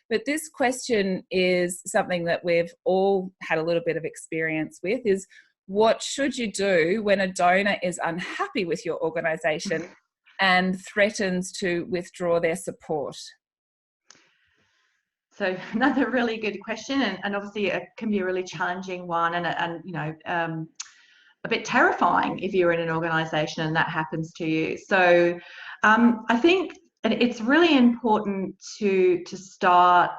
But this question is something that we've all had a little bit of experience with, is what should you do when a donor is unhappy with your organisation and threatens to withdraw their support? So another really good question, and obviously it can be a really challenging one, and you know, a bit terrifying if you're in an organisation and that happens to you. So I think it's really important to start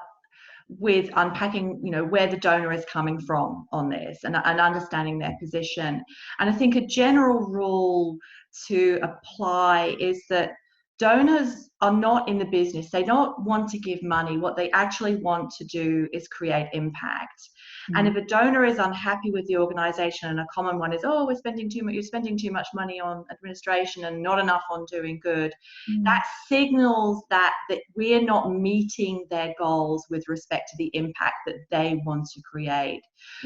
with unpacking, you know, where the donor is coming from on this, and understanding their position. And I think a general rule to apply is that donors are not in the business. They don't want to give money. What they actually want to do is create impact. And if a donor is unhappy with the organisation, and a common one is, oh, you're spending too much money on administration and not enough on doing good, that signals that we're not meeting their goals with respect to the impact that they want to create.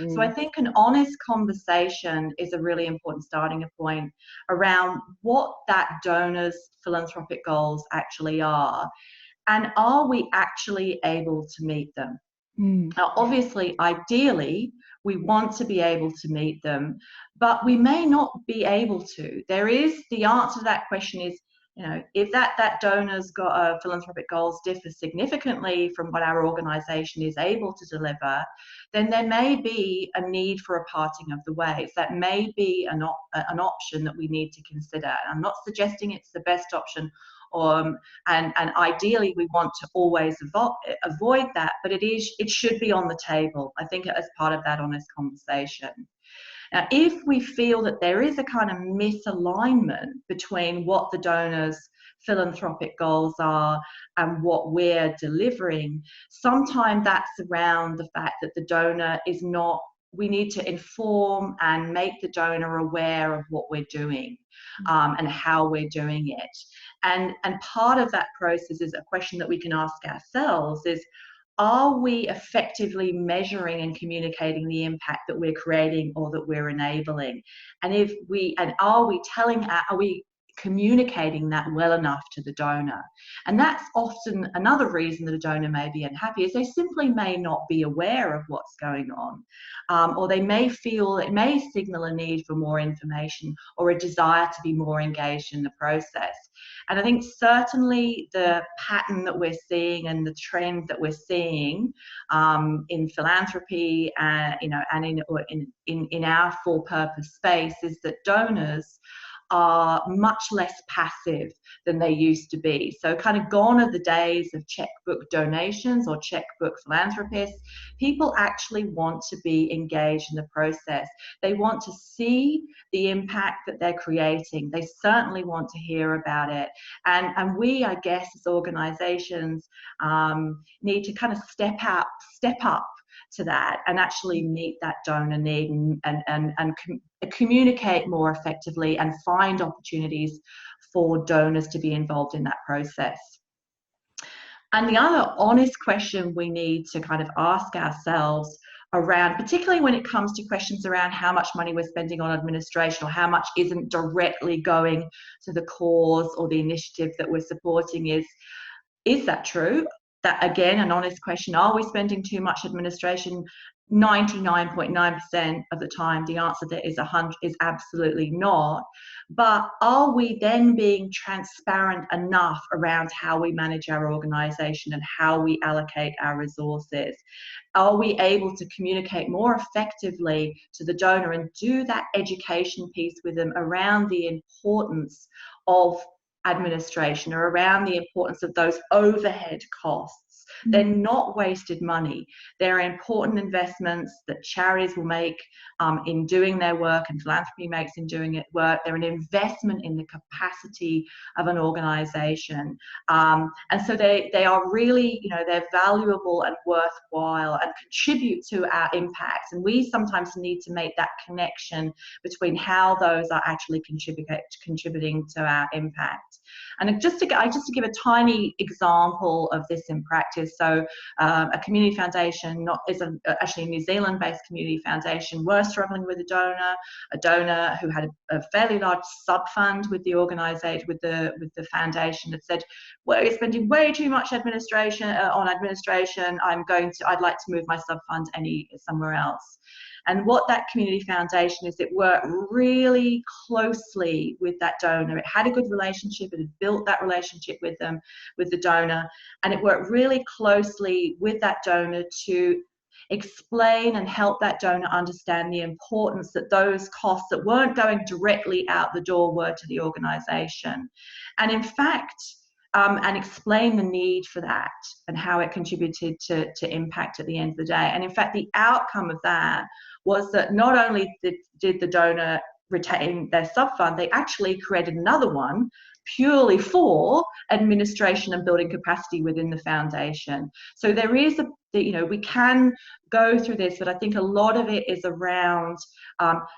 So I think an honest conversation is a really important starting point around what that donor's philanthropic goals actually are, and are we actually able to meet them? Now, obviously, ideally, we want to be able to meet them, but we may not be able to. The answer to that question is, you know, if that donor's got philanthropic goals differ significantly from what our organisation is able to deliver, then there may be a need for a parting of the ways. That may be an option that we need to consider. I'm not suggesting it's the best option, and ideally we want to always avoid that, but it should be on the table, I think, as part of that honest conversation. Now, if we feel that there is a kind of misalignment between what the donor's philanthropic goals are and what we're delivering, sometimes that's around the fact that the donor is not, we need to inform and make the donor aware of what we're doing, and how we're doing it. And part of that process is a question that we can ask ourselves is, are we effectively measuring and communicating the impact that we're creating or that we're enabling? And are we communicating that well enough to the donor? And that's often another reason that a donor may be unhappy, is they simply may not be aware of what's going on, or they may feel it may signal a need for more information or a desire to be more engaged in the process. And I think certainly the pattern that we're seeing and the trend that we're seeing in philanthropy, you know, and in our for-purpose space, is that donors are much less passive than they used to be. So kind of gone are the days of checkbook donations or checkbook philanthropists. People actually want to be engaged in the process. They want to see the impact that they're creating. They certainly want to hear about it. And we, I guess, as organizations, need to kind of step up to that and actually meet that donor need and communicate more effectively and find opportunities for donors to be involved in that process. And the other honest question we need to kind of ask ourselves around, particularly when it comes to questions around how much money we're spending on administration or how much isn't directly going to the cause or the initiative that we're supporting, is that true? That, again, an honest question. Are we spending too much administration? 99.9% of the time, the answer there is absolutely not. But are we then being transparent enough around how we manage our organisation and how we allocate our resources? Are we able to communicate more effectively to the donor and do that education piece with them around the importance of administration or around the importance of those overhead costs? They're not wasted money. They're important investments that charities will make in doing their work, and philanthropy makes in doing it work. They're an investment in the capacity of an organisation, and so they are really, you know, they're valuable and worthwhile and contribute to our impacts. And we sometimes need to make that connection between how those are actually contributing to our impact. And just to give a tiny example of this in practice, so a community foundation actually a New Zealand-based community foundation were struggling with a donor who had a fairly large sub-fund with the organisation, with the foundation, that said, well, you're spending way too much administration on administration. I'd like to move my sub-fund somewhere else. And what that community foundation is, it worked really closely with that donor. It had a good relationship. It had built that relationship with them, with the donor, and it worked really closely with that donor to explain and help that donor understand the importance that those costs that weren't going directly out the door were to the organisation. And in fact, and explain the need for that and how it contributed to impact at the end of the day. And in fact, the outcome of that was that not only did the donor retain their sub-fund, they actually created another one purely for administration and building capacity within the foundation. So there is we can go through this, but I think a lot of it is around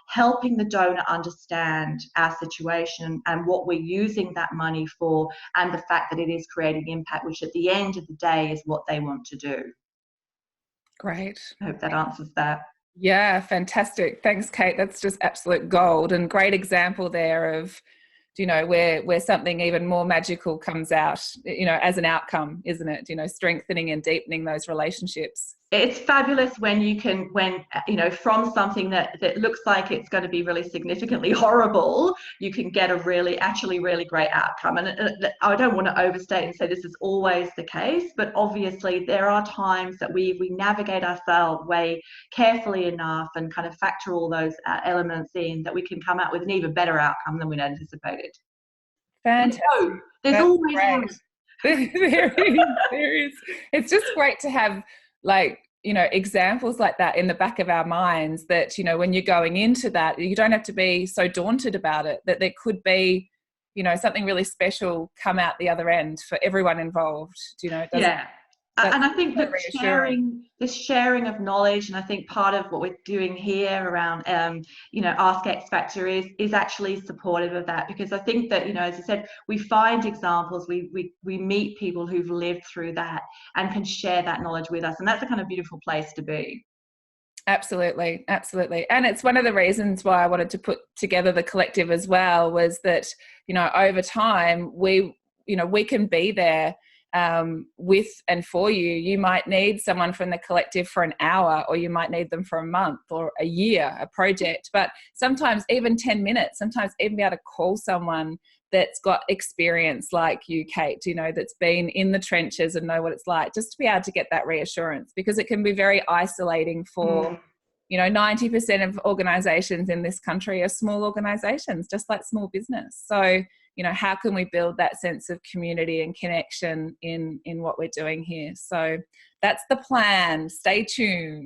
helping the donor understand our situation and what we're using that money for, and the fact that it is creating impact, which at the end of the day is what they want to do. Great. I hope that answers that. Yeah, fantastic. Thanks, Kate. That's just absolute gold, and great example there of, where something even more magical comes out, as an outcome, isn't it? Strengthening and deepening those relationships. It's fabulous when from something that looks like it's going to be really significantly horrible, you can get a really great outcome. And I don't want to overstate and say this is always the case, but obviously there are times that we navigate ourselves way carefully enough and kind of factor all those elements in, that we can come out with an even better outcome than we'd anticipated. Fantastic. There's always hope. There is. It's just great to have, examples like that in the back of our minds, that, when you're going into that, you don't have to be so daunted about it, that there could be, something really special come out the other end for everyone involved. Yeah. And I think that the sharing of knowledge, and I think part of what we're doing here around, Ask X Factor is actually supportive of that, because I think that, as I said, we find examples, we meet people who've lived through that and can share that knowledge with us. And that's a kind of beautiful place to be. Absolutely. Absolutely. And it's one of the reasons why I wanted to put together the collective as well, was that, over time, we can be there with and for you. You might need someone from the collective for an hour, or you might need them for a month or a year, a project, but sometimes even 10 minutes, sometimes even be able to call someone that's got experience like you, Kate, that's been in the trenches and know what it's like, just to be able to get that reassurance, because it can be very isolating for 90% of organizations in this country are small organizations, just like small business. So how can we build that sense of community and connection in what we're doing here? So that's the plan. Stay tuned.